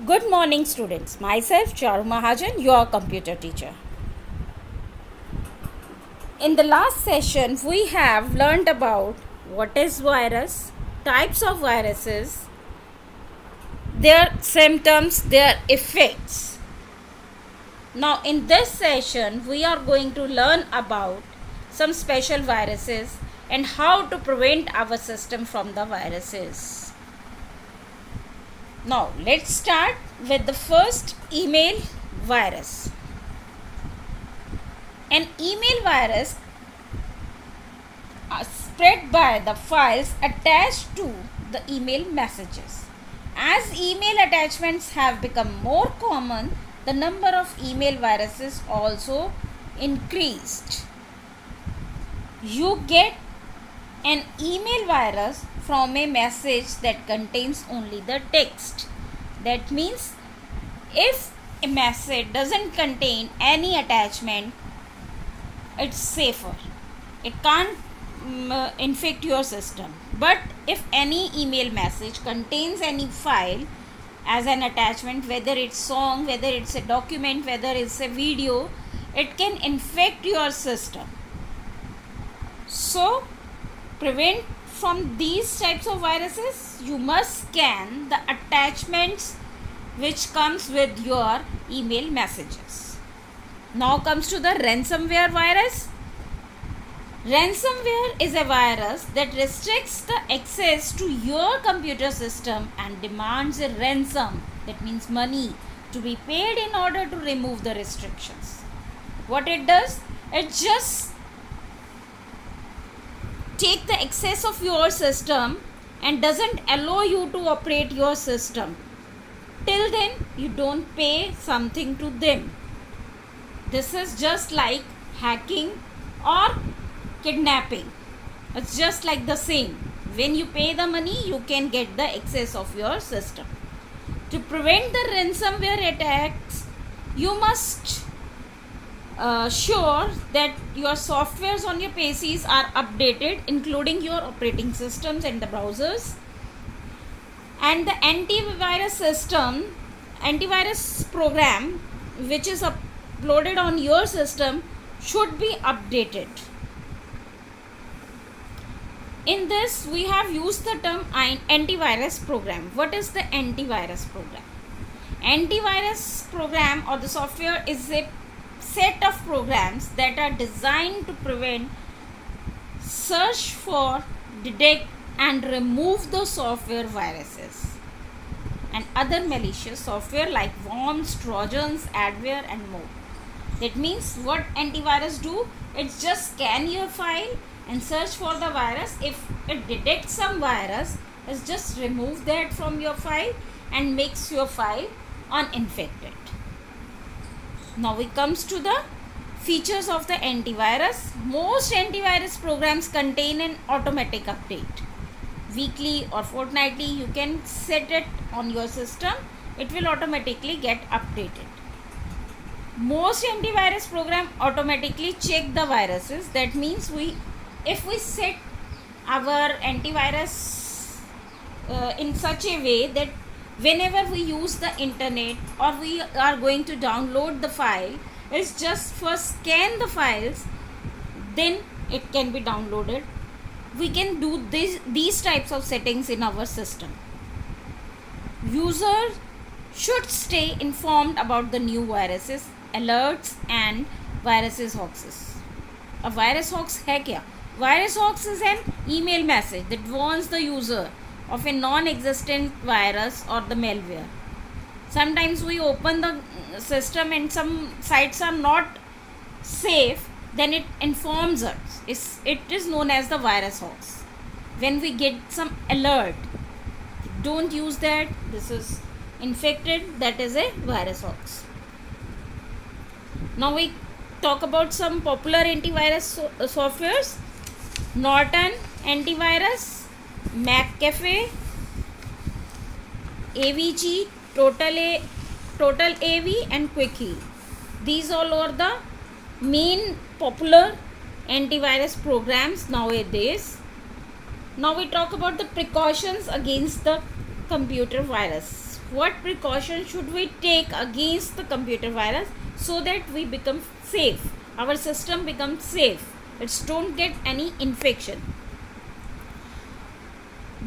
Good morning, students. Myself, Charu Mahajan, your computer teacher. In the last session, we have learned about what is virus, types of viruses, their symptoms, their effects. Now, in this session, we are going to learn about some special viruses and how to prevent our system from the viruses. Now, let's start with the first email virus. An email virus spread by the files attached to the email messages. As email attachments have become more common, the number of email viruses also increased. You get an email virus from a message that contains only the text. That means if a message doesn't contain any attachment, it's safer. It can't infect your system. But if any email message contains any file as an attachment, whether it's song, whether it's a document, whether it's a video, it can infect your system. So prevent from these types of viruses, you must scan the attachments which comes with your email messages. Now comes to the ransomware virus. Ransomware is a virus that restricts the access to your computer system and demands a ransom, that means money, to be paid in order to remove the restrictions. What it does, it just take the access of your system and doesn't allow you to operate your system. Till then, you don't pay something to them. This is just like hacking or kidnapping. It's just like the same. When you pay the money, you can get the access of your system. To prevent the ransomware attacks, you must sure that your softwares on your PCs are updated, including your operating systems and the browsers. And the antivirus program which is uploaded on your system should be updated. In this, we have used the term antivirus program. What is the antivirus program? Antivirus program or the software is a set of programs that are designed to prevent, search for, detect and remove the software viruses and other malicious software like worms, trojans, adware and more. That means what antivirus do? It just scan your file and search for the virus. If it detects some virus, it just remove that from your file and makes your file uninfected. Now we comes to the features of the antivirus. Most antivirus programs contain an automatic update. Weekly or fortnightly, you can set it on your system. It will automatically get updated. Most antivirus program automatically check the viruses. That means if we set our antivirus in such a way that whenever we use the internet or we are going to download the file, it's just first scan the files, then it can be downloaded. We can do these types of settings in our system. User should stay informed about the new viruses, alerts and viruses hoaxes. A virus hoax है क्या? Virus hoax is an email message that warns the user of a non-existent virus or the malware. Sometimes we open the system and some sites are not safe, then it informs us. It is known as the virus hoax. When we get some alert, don't use that, this is infected, that is a virus hoax. Now we talk about some popular antivirus softwares. Norton antivirus, McAfee, AVG, Total AV and Quick-Heal. These all are the main popular antivirus programs nowadays. Now we talk about the precautions against the computer virus. what precautions should we take against the computer virus so that we become safe, our system becomes safe, it's don't get any infection.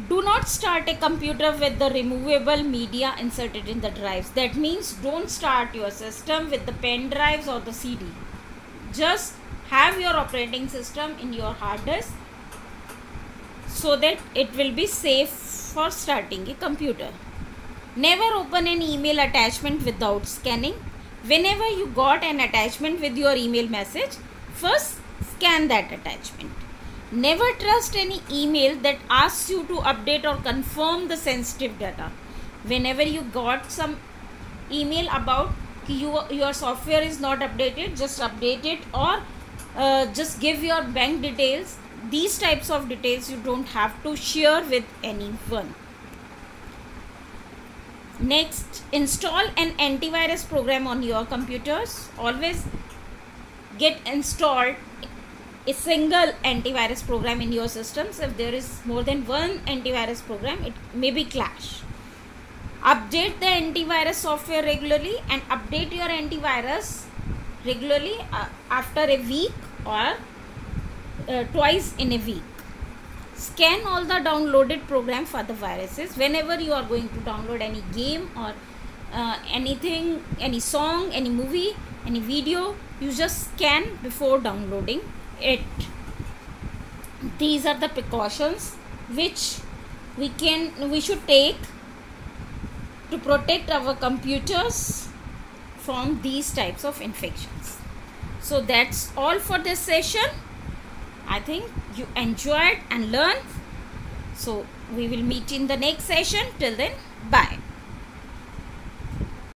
Do not start a computer with the removable media inserted in the drives. That means don't start your system with the pen drives or the CD. Just have your operating system in your hard disk so that it will be safe for starting a computer. Never open an email attachment without scanning. Whenever you got an attachment with your email message, first scan that attachment. Never trust any email that asks you to update or confirm the sensitive data. Whenever you got some email about your software is not updated, just update it, or just give your bank details. These types of details you don't have to share with anyone. Next, install an antivirus program on your computers. Always get installed a single antivirus program in your systems. If there is more than one antivirus program, it may be clash. Update the antivirus software regularly and update your antivirus regularly after a week or twice in a week. Scan all the downloaded program for the viruses. Whenever you are going to download any game or anything, any song, any movie, any video, you just scan before downloading it. These are the precautions which we should take to protect our computers from these types of infections. So that's all for this session. I think you enjoyed and learned. So we will meet in the next session. Till then, bye.